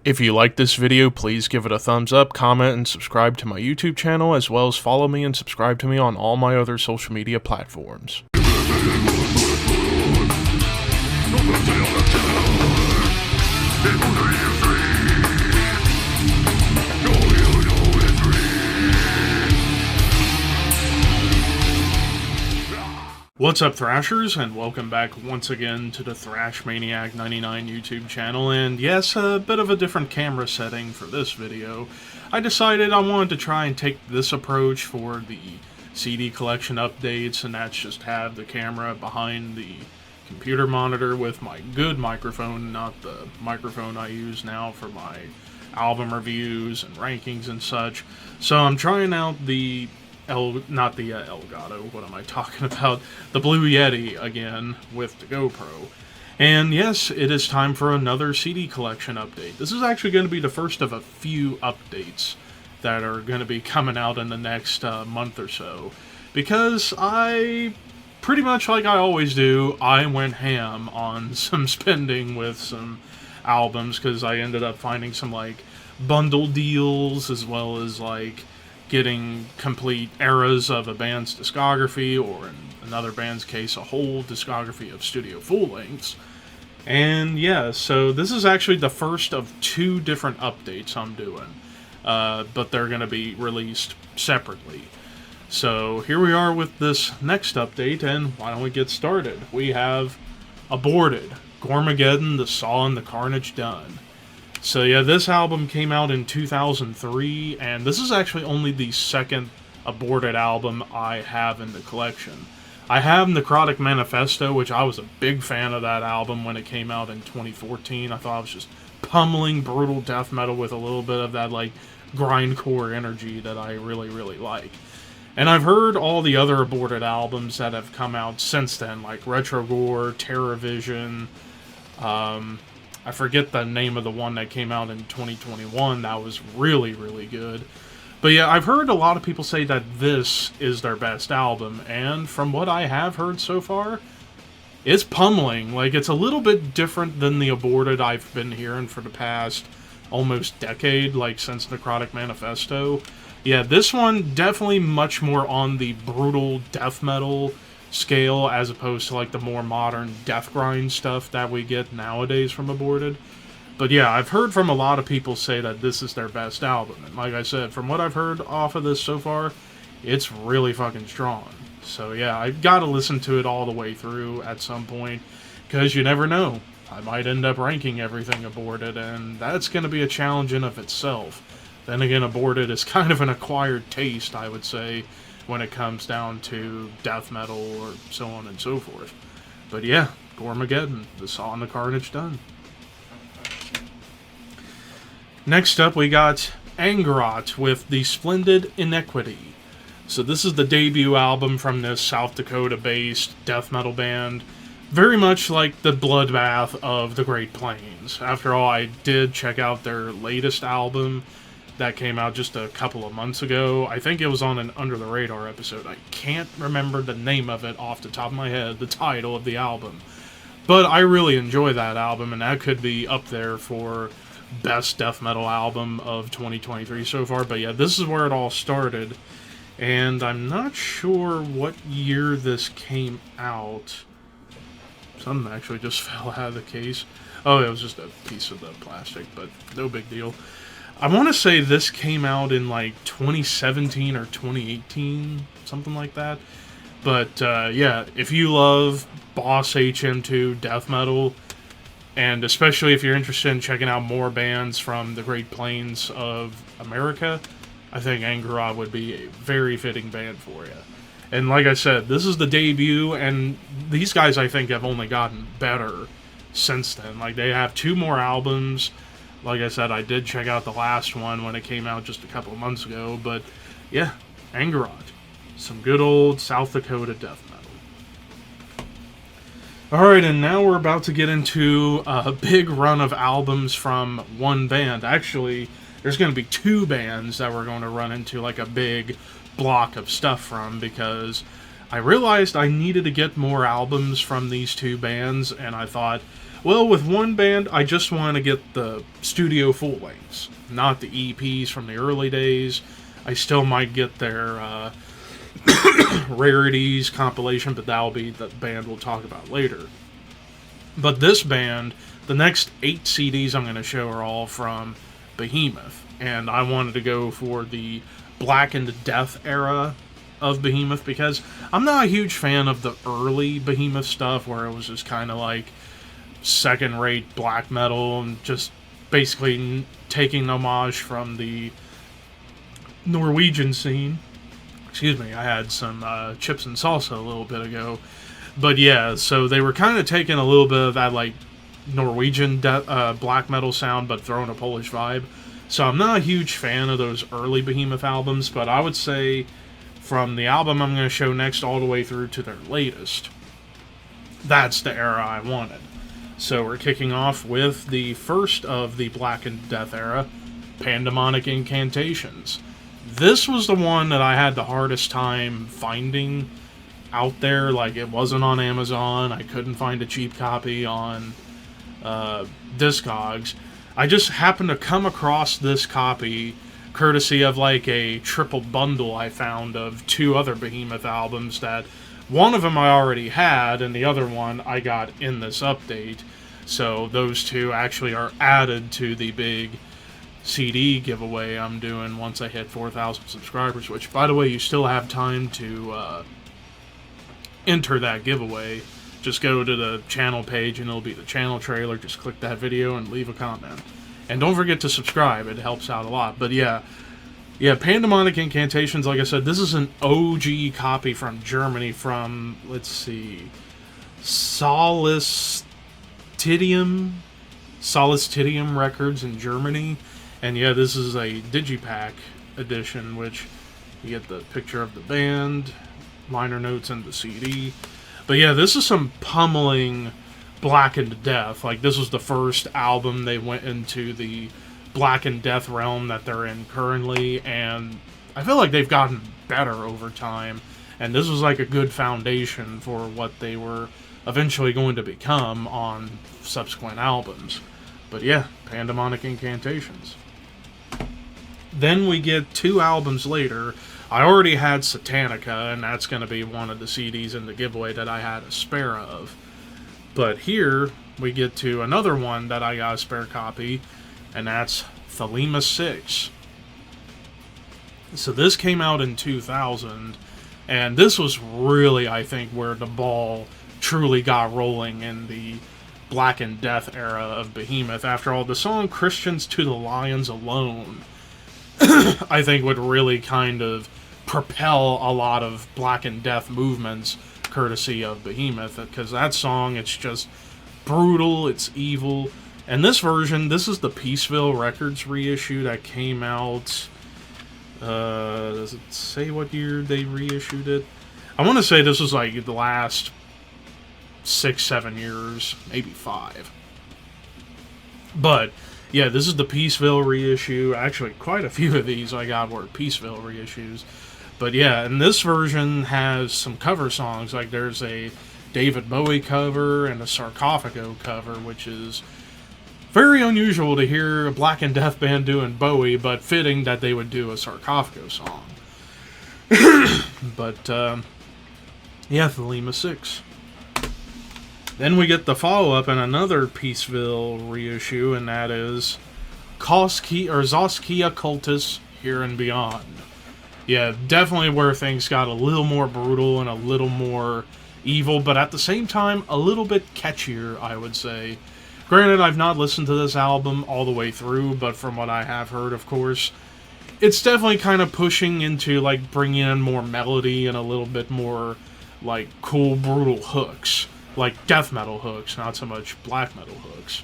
If you like this video, please give it a thumbs up, comment, and subscribe to my YouTube channel, as well as follow me and subscribe to me on all my other social media platforms. What's up, Thrashers, and welcome back once again to the Thrash Maniac 99 YouTube channel. And yes, a bit of a different camera setting for this video. I decided I wanted to try and take this approach for the CD collection updates, and that's just have the camera behind the computer monitor with my good microphone, not the microphone I use now for my album reviews and rankings and such. So I'm trying out the Elgato, what am I talking about? The Blue Yeti again with the GoPro. And yes, it is time for another CD collection update. This is actually going to be the first of a few updates that are going to be coming out in the next month or so. Because I, pretty much like I always do, I went ham on some spending with some albums, because I ended up finding some like bundle deals, as well as like getting complete eras of a band's discography, or in another band's case, a whole discography of studio full-lengths. And yeah, so this is actually the first of two different updates I'm doing, but they're going to be released separately. So here we are with this next update, and why don't we get started? We have Aborted, Goremageddon, the Saw and the Carnage done. So yeah, this album came out in 2003, and this is actually only the second Aborted album I have in the collection. I have Necrotic Manifesto, which I was a big fan of that album when it came out in 2014. I thought it was just pummeling brutal death metal with a little bit of that like grindcore energy that I really like. And I've heard all the other Aborted albums that have come out since then, like Retrogore, TerraVision, I forget the name of the one that came out in 2021 that was really good. But yeah, I've heard a lot of people say that this is their best album, and from what I have heard so far, it's pummeling. Like, it's a little bit different than the Aborted I've been hearing for the past almost decade, like since Necrotic Manifesto. Yeah, this one definitely much more on the brutal death metal scale, as opposed to like the more modern death grind stuff that we get nowadays from Aborted. But yeah, I've heard from a lot of people say that this is their best album, and like I said, from what I've heard off of this so far, it's really fucking strong. So yeah, I've got to listen to it all the way through at some point, because you never know, I might end up ranking everything Aborted, and that's going to be a challenge in of itself. Then again, Aborted is kind of an acquired taste, I would say, when it comes down to death metal or so on and so forth. But yeah, Goremageddon, the Saw and the Carnage done. Next up, we got Angerot with the Splendid Iniquity. So this is the debut album from this South Dakota-based death metal band, very much like the bloodbath of the Great Plains. After all, I did check out their latest album that came out just a couple of months ago. I think it was on an Under the Radar episode. I can't remember the name of it off the top of my head, the title of the album. But I really enjoy that album, and that could be up there for best death metal album of 2023 so far. But yeah, this is where it all started. And I'm not sure what year this came out. Something actually just fell out of the case. Oh, it was just a piece of the plastic, but no big deal. I want to say this came out in like 2017 or 2018, something like that. But yeah, if you love Boss HM2 death metal, and especially if you're interested in checking out more bands from the Great Plains of America, I think Angerot would be a very fitting band for you. And like I said, this is the debut, and these guys I think have only gotten better since then. Like, they have two more albums. Like I said, I did check out the last one when it came out just a couple of months ago, but yeah, Angerot. Some good old South Dakota death metal. Alright, and now we're about to get into a big run of albums from one band. Actually, there's going to be two bands that we're going to run into like a big block of stuff from, because I realized I needed to get more albums from these two bands, and I thought, Well, with one band, I just want to get the studio full lengths, not the EPs from the early days. I still might get their rarities compilation, but that'll be the band we'll talk about later. But this band, the next 8 CDs I'm going to show are all from Behemoth, and I wanted to go for the Blackened Death era of Behemoth because I'm not a huge fan of the early Behemoth stuff where it was just kind of like second-rate black metal and just basically taking homage from the Norwegian scene. Excuse me, I had some chips and salsa a little bit ago. But yeah, so they were kind of taking a little bit of that like Norwegian black metal sound but throwing a Polish vibe. So I'm not a huge fan of those early Behemoth albums, but I would say from the album I'm going to show next all the way through to their latest, that's the era I wanted. So we're kicking off with the first of the Blackened Death era, Pandemonic Incantations. This was the one that I had the hardest time finding out there. Like, it wasn't on Amazon. I couldn't find a cheap copy on Discogs. I just happened to come across this copy courtesy of like a triple bundle I found of 2 other Behemoth albums that one of them I already had and the other one I got in this update. So those 2 actually are added to the big CD giveaway I'm doing once I hit 4,000 subscribers, which, by the way, you still have time to enter that giveaway. Just go to the channel page and it'll be the channel trailer. Just click that video and leave a comment. And don't forget to subscribe. It helps out a lot. But yeah, Pandemonic Incantations, like I said, this is an OG copy from Germany from, let's see, Solstidium Records in Germany. And yeah, this is a Digipack edition, which you get the picture of the band, liner notes, and the CD. But yeah, this is some pummeling Blackened Death. Like, this was the first album they went into the Blackened Death realm that they're in currently, and I feel like they've gotten better over time. And this was like a good foundation for what they were eventually going to become on subsequent albums. But yeah, Pandemonic Incantations. Then we get 2 albums later. I already had Satanica, and that's going to be one of the CDs in the giveaway that I had a spare of. But here, we get to another one that I got a spare copy, and that's Thelema 6. So this came out in 2000, and this was really, I think, where the ball truly got rolling in the Blackened Death era of Behemoth. After all, the song Christians to the Lions alone, I think, would really kind of propel a lot of Blackened Death movements courtesy of Behemoth, because that song, it's just brutal, it's evil. And this version, this is the Peaceville Records reissue that came out, does it say what year they reissued it? I want to say this was like the last 6-7 years, maybe 5. But yeah, this is the Peaceville reissue. Actually, quite a few of these I got were Peaceville reissues. But yeah, and this version has some cover songs. Like, there's a David Bowie cover and a Sarcophago cover, which is very unusual to hear a Blackened Death band doing Bowie, but fitting that they would do a Sarcophago song. But yeah, Thelema 6. Then we get the follow-up in another Peaceville reissue, and that is Zos Kia Cultus, Here and Beyond. Yeah, definitely where things got a little more brutal and a little more evil, but at the same time, a little bit catchier, I would say. Granted, I've not listened to this album all the way through, but from what I have heard, of course, it's definitely kind of pushing into, like, bringing in more melody and a little bit more, like, cool, brutal hooks. Like death metal hooks, not so much black metal hooks.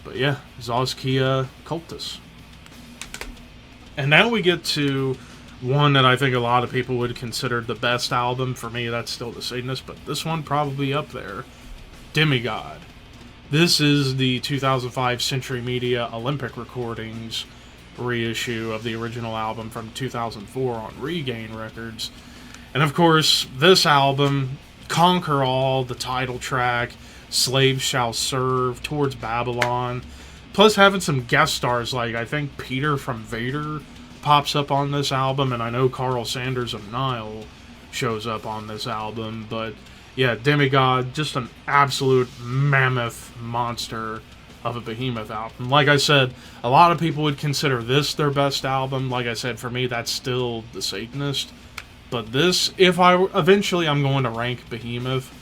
But yeah, Zos Kia Cultus. And now we get to one that I think a lot of people would consider the best album. For me, that's still the Satanist, but this one probably up there. Demigod. This is the 2005 Century Media Olympic Recordings reissue of the original album from 2004 on Regain Records. And of course, this album, Conquer All, the title track, Slaves Shall Serve, Towards Babylon. Plus having some guest stars, like I think Peter from Vader pops up on this album, and I know Carl Sanders of Nile shows up on this album. But yeah, Demigod, just an absolute mammoth monster of a Behemoth album. Like I said, a lot of people would consider this their best album. Like I said, for me, that's still The Satanist. But this, if eventually I'm going to rank Behemoth,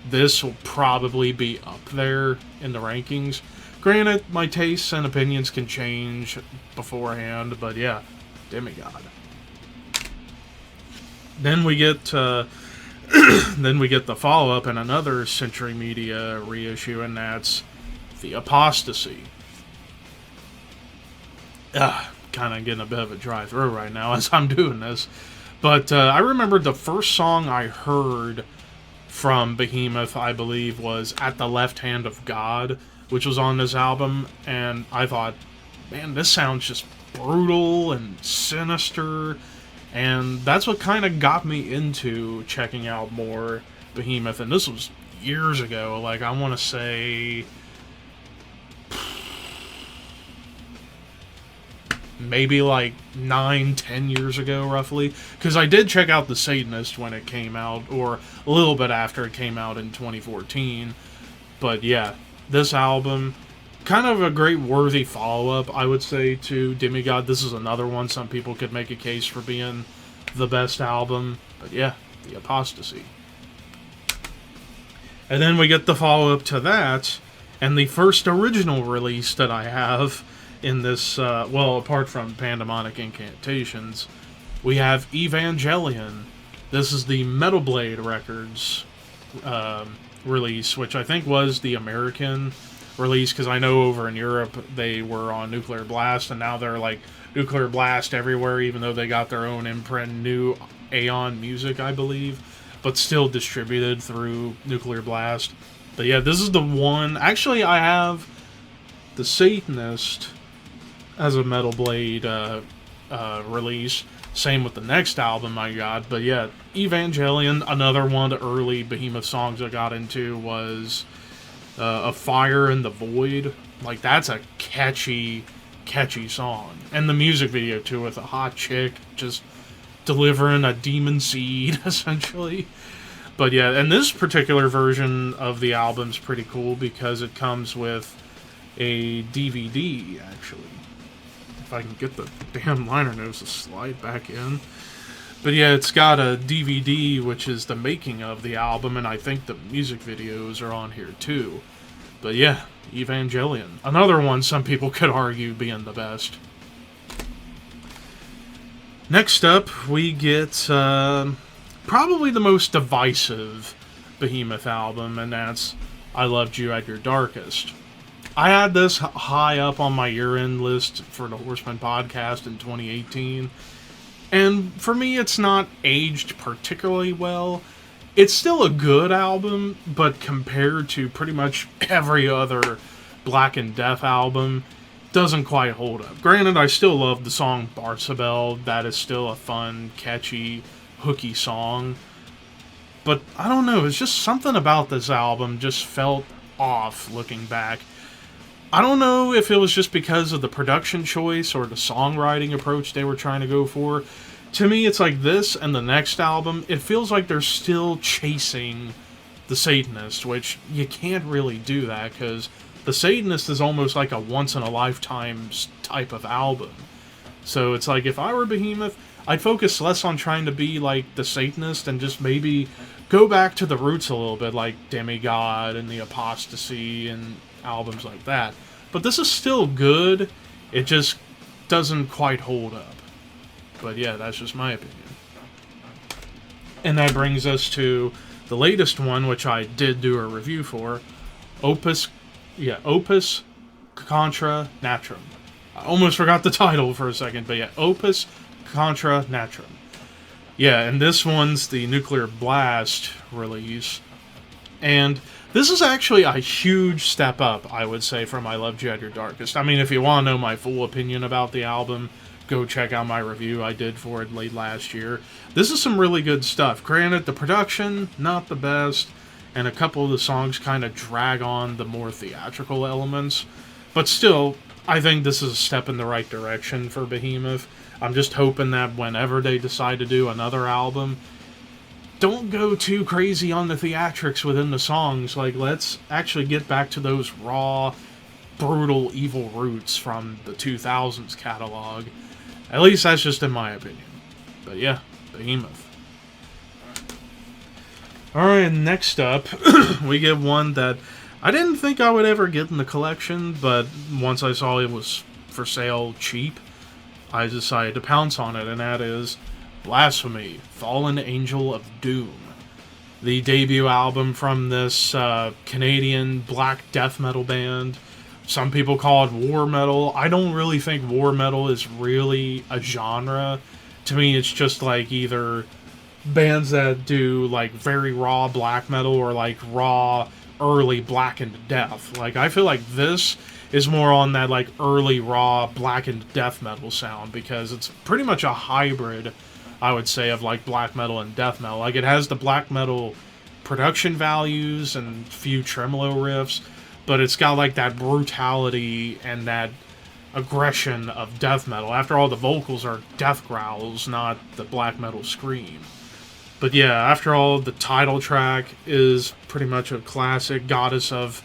this will probably be up there in the rankings. Granted, my tastes and opinions can change beforehand, but yeah, Demigod. Then we get then we get the follow-up in another Century Media reissue, and that's the Apostasy. Kind of getting a bit of a dry throat right now as I'm doing this. But I remember the first song I heard from Behemoth, I believe, was At the Left Hand of God, which was on this album, and I thought, man, this sounds just brutal and sinister, and that's what kind of got me into checking out more Behemoth, and this was years ago, like, I want to say maybe like 9-10 years ago, roughly, because I did check out The Satanist when it came out, or a little bit after it came out in 2014, but yeah, this album, kind of a great worthy follow-up, I would say, to Demigod. This is another one some people could make a case for being the best album, but yeah, the Apostasy. And then we get the follow-up to that, and the first original release that I have in this, well, apart from Pandemonic Incantations, we have Evangelion. This is the Metal Blade Records release, which I think was the American release, because I know over in Europe they were on Nuclear Blast, and now they're like Nuclear Blast everywhere, even though they got their own imprint, New Aeon Music, I believe, but still distributed through Nuclear Blast. But yeah, this is the one. Actually, I have The Satanist as a Metal Blade release. Same with the next album I got. But yeah, Evangelion, another one of the early Behemoth songs I got into was A Fire in the Void. Like, that's a catchy song. And the music video, too, with a hot chick just delivering a demon seed, essentially. But yeah, and this particular version of the album's pretty cool because it comes with a DVD, actually. If I can get the damn liner notes to slide back in. But yeah, it's got a DVD, which is the making of the album, and I think the music videos are on here too. But yeah, Evangelion. Another one some people could argue being the best. Next up, we get probably the most divisive Behemoth album, and that's I Loved You at Your Darkest. I had this high up on my year-end list for the Horseman podcast in 2018, and for me it's not aged particularly well. It's still a good album, but compared to pretty much every other Black and Death album, doesn't quite hold up. Granted, I still love the song Barsabel. That is still a fun, catchy, hooky song. But I don't know, it's just something about this album just felt off looking back. I don't know if it was just because of the production choice or the songwriting approach they were trying to go for. To me, it's like this and the next album, it feels like they're still chasing The Satanist, which you can't really do that because The Satanist is almost like a once-in-a-lifetime type of album. So it's like, if I were Behemoth, I'd focus less on trying to be like The Satanist and just maybe go back to the roots a little bit, like Demigod and the Apostasy and albums like that. But this is still good, it just doesn't quite hold up. But yeah, that's just my opinion. And that brings us to the latest one, which I did do a review for, Opus Contra Natvram. I almost forgot the title for a second, but yeah, Opus Contra Natvram. Yeah, and this one's the Nuclear Blast release. And this is actually a huge step up, I would say, from I Loved You at Your Darkest. I mean, if you want to know my full opinion about the album, go check out my review I did for it late last year. This is some really good stuff. Granted, the production, not the best. and a couple of the songs kind of drag on the more theatrical elements. But still, I think this is a step in the right direction for Behemoth. I'm just hoping that whenever they decide to do another album, don't go too crazy on the theatrics within the songs. Like, let's actually get back to those raw, brutal, evil roots from the 2000s catalog. At least that's just in my opinion. But yeah, Behemoth. Alright, next up, we get one that I didn't think I would ever get in the collection, but once I saw it was for sale cheap, I decided to pounce on it, and that is Blasphemy, Fallen Angel of Doom. The debut album from this Canadian black death metal band. Some people call it war metal. I don't really think war metal is really a genre. To me, it's just like either bands that do like very raw black metal or like raw early blackened death. Like, I feel like this is more on that like early raw blackened death metal sound, because it's pretty much a hybrid, I would say, of like black metal and death metal. Like, it has the black metal production values and few tremolo riffs, but it's got like that brutality and that aggression of death metal. After all, the vocals are death growls, not the black metal scream. But yeah, after all, the title track is pretty much a classic. Goddess of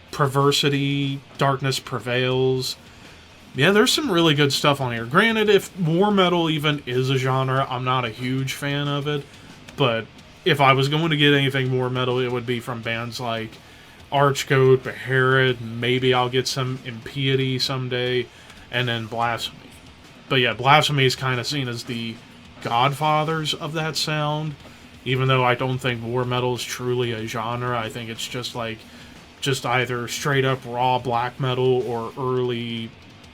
perversity, darkness prevails. Yeah, there's some really good stuff on here. Granted, if war metal even is a genre, I'm not a huge fan of it. But if I was going to get anything war metal, it would be from bands like Archgoat, Behemoth, maybe I'll get some Impiety someday, and then Blasphemy. But yeah, Blasphemy is kind of seen as the godfathers of that sound, even though I don't think war metal is truly a genre. I think it's just either straight up raw black metal or early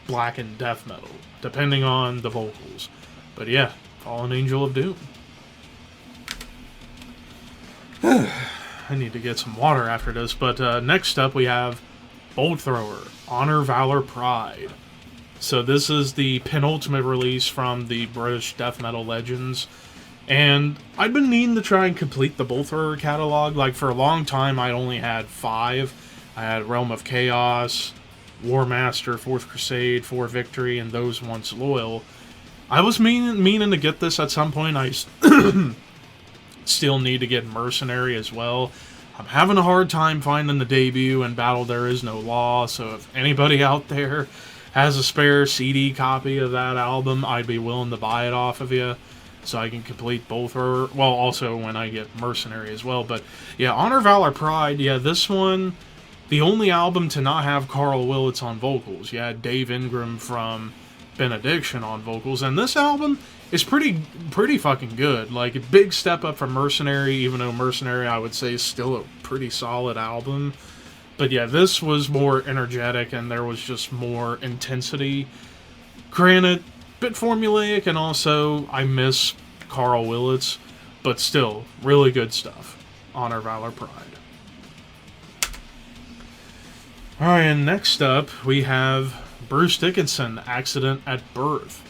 black and death metal, depending on the vocals. But yeah, Fallen Angel of Doom. I need to get some water after this, but next up we have Bolt Thrower, Honor, Valor, Pride. So this is the penultimate release from the British death metal legends, and I've been needing to try and complete the Bolt Thrower catalog. Like, for a long time I only had 5. I had Realm of Chaos, War Master, Fourth Crusade, For Victory, and Those Once Loyal. I was meaning to get this at some point. I still need to get Mercenary as well. I'm having a hard time finding the debut and Battle There Is No Law, so if anybody out there has a spare CD copy of that album, I'd be willing to buy it off of you so I can complete both. Or, well, also when I get Mercenary as well. But yeah, Honor, Valor, Pride, yeah, this one, the only album to not have Carl Willits on vocals. You had Dave Ingram from Benediction on vocals, and this album is pretty fucking good. Like, a big step up from Mercenary, even though Mercenary, I would say, is still a pretty solid album. But yeah, this was more energetic, and there was just more intensity. Granted, bit formulaic, and also I miss Carl Willits, but still, really good stuff. Honor, Valor, Pride. Alright, and next up, we have Bruce Dickinson, Accident at Birth.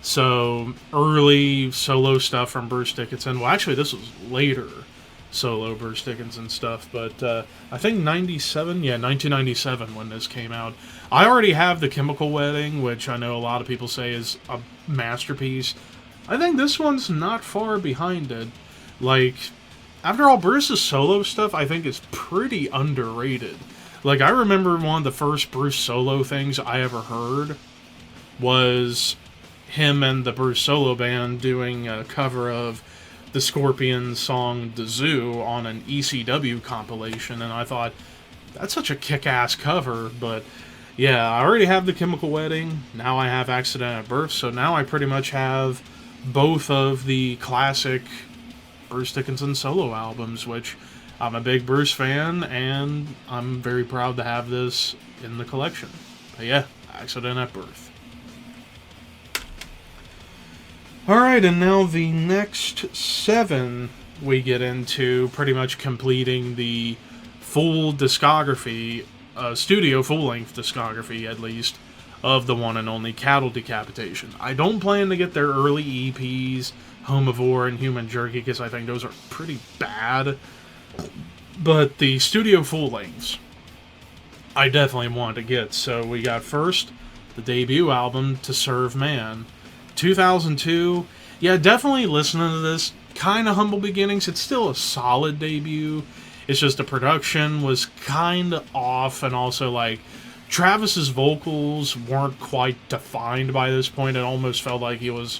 So, early solo stuff from Bruce Dickinson. Well, actually, this was later solo Bruce Dickinson stuff, but I think 1997 when this came out. I already have The Chemical Wedding, which I know a lot of people say is a masterpiece. I think this one's not far behind it. Like, after all, Bruce's solo stuff, I think, is pretty underrated. Like, I remember one of the first Bruce solo things I ever heard was him and the Bruce solo band doing a cover of the Scorpions song The Zoo on an ECW compilation, and I thought, that's such a kick-ass cover. But yeah, I already have The Chemical Wedding, now I have Accident at Birth, so now I pretty much have both of the classic Bruce Dickinson solo albums, which I'm a big Bruce fan, and I'm very proud to have this in the collection. But yeah, Accident at Birth. Alright, and now the next 7 we get into pretty much completing the full discography, studio full-length discography at least, of the one and only Cattle Decapitation. I don't plan to get their early EPs, Home of War and Human Jerky, because I think those are pretty bad. But the studio full lengths, I definitely wanted to get. So we got first the debut album, To Serve Man, 2002. Yeah, definitely listening to this. Kind of humble beginnings. It's still a solid debut. It's just the production was kind of off, and also like Travis's vocals weren't quite defined by this point. It almost felt like he was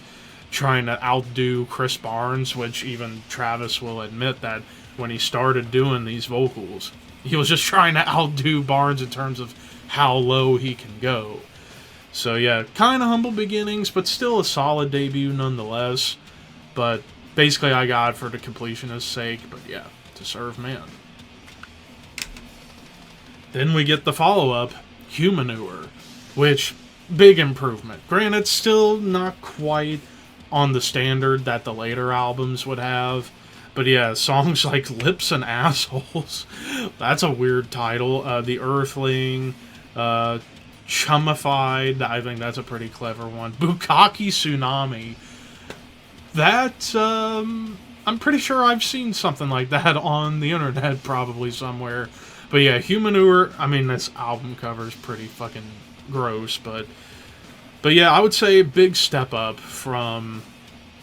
trying to outdo Chris Barnes, which even Travis will admit that when he started doing these vocals, he was just trying to outdo Barnes in terms of how low he can go. So yeah, kind of humble beginnings, but still a solid debut nonetheless. But basically I got it for the completionist's sake, but yeah, To Serve Man. Then we get the follow-up, Humanure, which, big improvement. Granted, still not quite on the standard that the later albums would have. But yeah, songs like Lips and Assholes, that's a weird title. The Earthling, Chummified, I think that's a pretty clever one. Bukkake Tsunami, that, I'm pretty sure I've seen something like that on the internet probably somewhere. But yeah, Humanure, I mean, this album cover is pretty fucking gross, but yeah, I would say a big step up from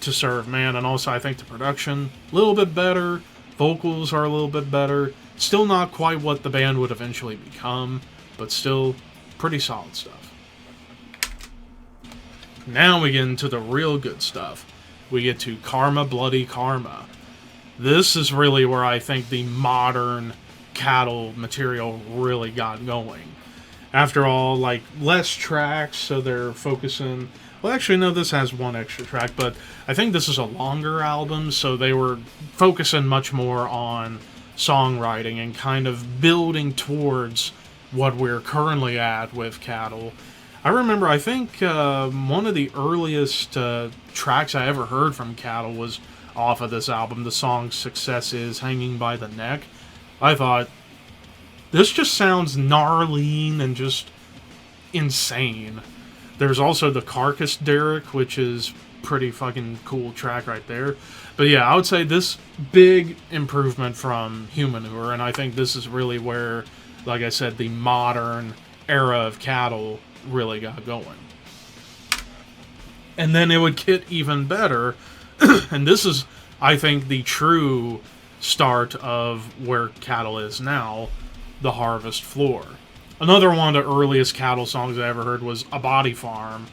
To Serve Man, and also I think the production, a little bit better, vocals are a little bit better, still not quite what the band would eventually become, but still pretty solid stuff. Now we get into the real good stuff. We get to Karma.Bloody.Karma. This is really where I think the modern Cattle material really got going. After all, like, less tracks, so they're focusing... Well, actually, no, this has one extra track, but I think this is a longer album, so they were focusing much more on songwriting and kind of building towards what we're currently at with Cattle. I remember, I think one of the earliest tracks I ever heard from Cattle was off of this album. The song Success Is Hanging by the Neck. I thought, this just sounds gnarly and just insane. There's also the Carcass Derrick, which is pretty fucking cool track right there. But yeah, I would say this big improvement from Humanure, and I think this is really where, like I said, the modern era of Cattle really got going. And then it would get even better, and this is, I think, the true start of where Cattle is now, The Harvest Floor. Another one of the earliest Cattle songs I ever heard was A Body Farm.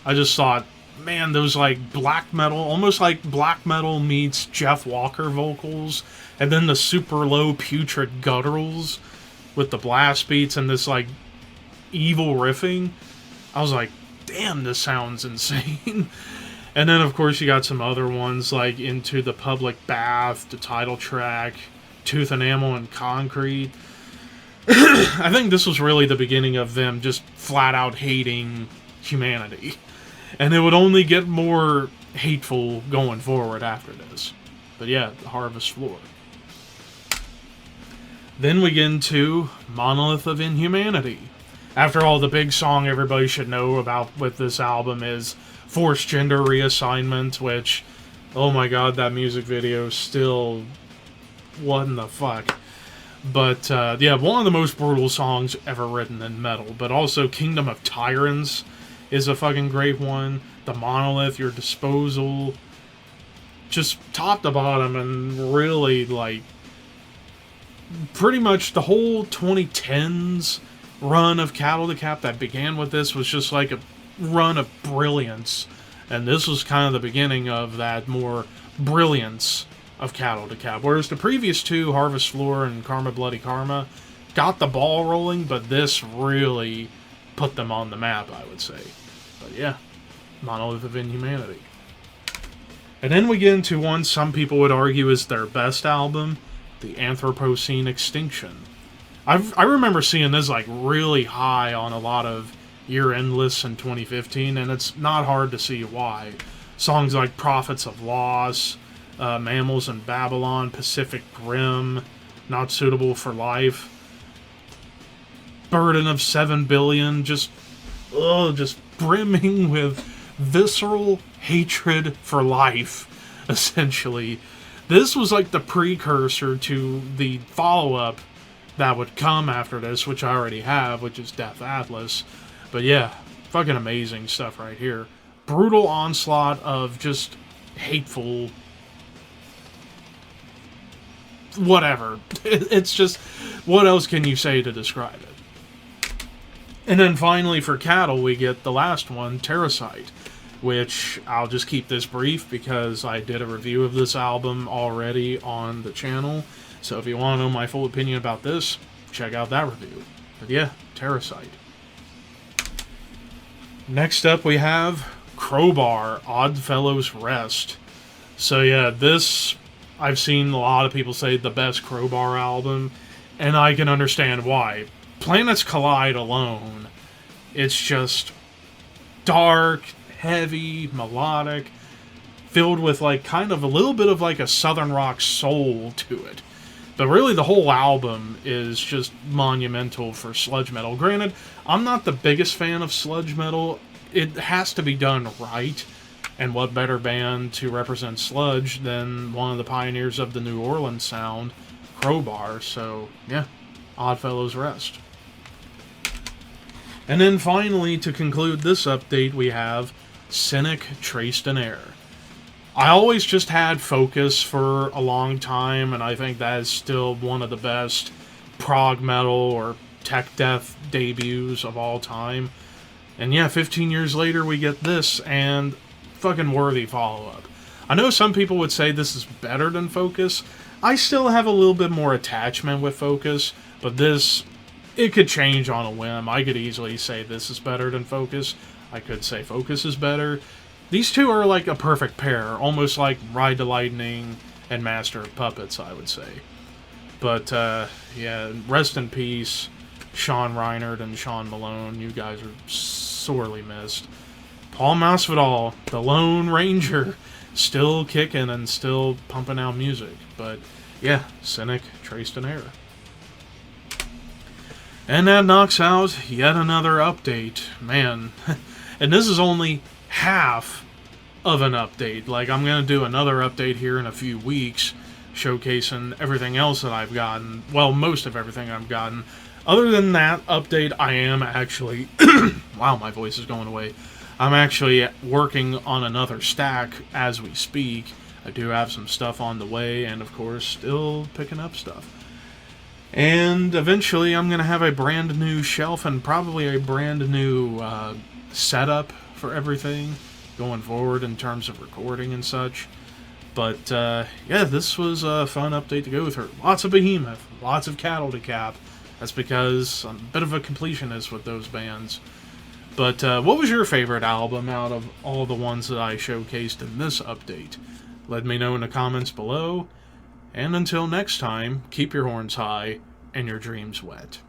I just thought, man, those like black metal, almost like black metal meets Jeff Walker vocals, and then the super low putrid gutturals with the blast beats and this like evil riffing. I was like, damn, this sounds insane. And then, of course, you got some other ones like Into the Public Bath, the title track, Tooth Enamel and Concrete. I think this was really the beginning of them just flat out hating humanity. And it would only get more hateful going forward after this. But yeah, The Harvest Floor. Then we get into Monolith of Inhumanity. After all, the big song everybody should know about with this album is Forced Gender Reassignment, which, oh my god, that music video still... what in the fuck? But, yeah, one of the most brutal songs ever written in metal. But also, Kingdom of Tyrants is a fucking great one. The Monolith, Your Disposal. Just top to bottom, and really, like, pretty much the whole 2010s run of Cattle Decap that began with this was just like a run of brilliance. And this was kind of the beginning of that more brilliance of Cattle Decap. Whereas the previous two, Harvest Floor and Karma.Bloody.Karma, got the ball rolling, but this really put them on the map, I would say. But yeah, Monolith of Inhumanity. And then we get into one some people would argue is their best album, the Anthropocene Extinction. I remember seeing this like really high on a lot of year-end lists in 2015, and it's not hard to see why. Songs like Prophets of Loss, Mammals in Babylon, Pacific Rim, Not Suitable for Life, Burden of 7 Billion, just brimming with visceral hatred for life, essentially. This was like the precursor to the follow-up that would come after this, which I already have, which is Death Atlas. But yeah, fucking amazing stuff right here. Brutal onslaught of just hateful... whatever. It's just... what else can you say to describe it? And then finally for Cattle, we get the last one, Terrasite, which I'll just keep this brief because I did a review of this album already on the channel. So if you want to know my full opinion about this, check out that review. But yeah, Terrasite. Next up we have Crowbar, Oddfellows Rest. So yeah, this, I've seen a lot of people say the best Crowbar album, and I can understand why. Planets Collide alone, it's just dark, heavy, melodic, filled with like kind of a little bit of like a southern rock soul to it. But really the whole album is just monumental for sludge metal. Granted, I'm not the biggest fan of sludge metal. It has to be done right. And what better band to represent sludge than one of the pioneers of the New Orleans sound, Crowbar. So, yeah, Oddfellows Rest. And then finally, to conclude this update, we have Cynic, Traced in Air. I always just had Focus for a long time, and I think that is still one of the best prog metal or tech death debuts of all time. And yeah, 15 years later we get this, and fucking worthy follow-up. I know some people would say this is better than Focus. I still have a little bit more attachment with Focus, but this, it could change on a whim. I could easily say this is better than Focus. I could say Focus is better. These two are like a perfect pair, almost like Ride the Lightning and Master of Puppets, I would say. But, yeah, rest in peace, Sean Reinert and Sean Malone. You guys are sorely missed. Paul Masvidal, the Lone Ranger, still kicking and still pumping out music. But, yeah, Cynic, Traced in Air. And that knocks out yet another update. Man, and this is only half of an update. Like, I'm going to do another update here in a few weeks, showcasing everything else that I've gotten. Well, most of everything I've gotten. Other than that update, I am actually... wow, my voice is going away. I'm actually working on another stack as we speak. I do have some stuff on the way, and of course, still picking up stuff. And eventually, I'm going to have a brand new shelf and probably a brand new setup for everything going forward in terms of recording and such. But yeah, this was a fun update to go through. Lots of Behemoth, lots of Cattle Decap. That's because I'm a bit of a completionist with those bands. But what was your favorite album out of all the ones that I showcased in this update? Let me know in the comments below. And until next time, keep your horns high and your dreams wet.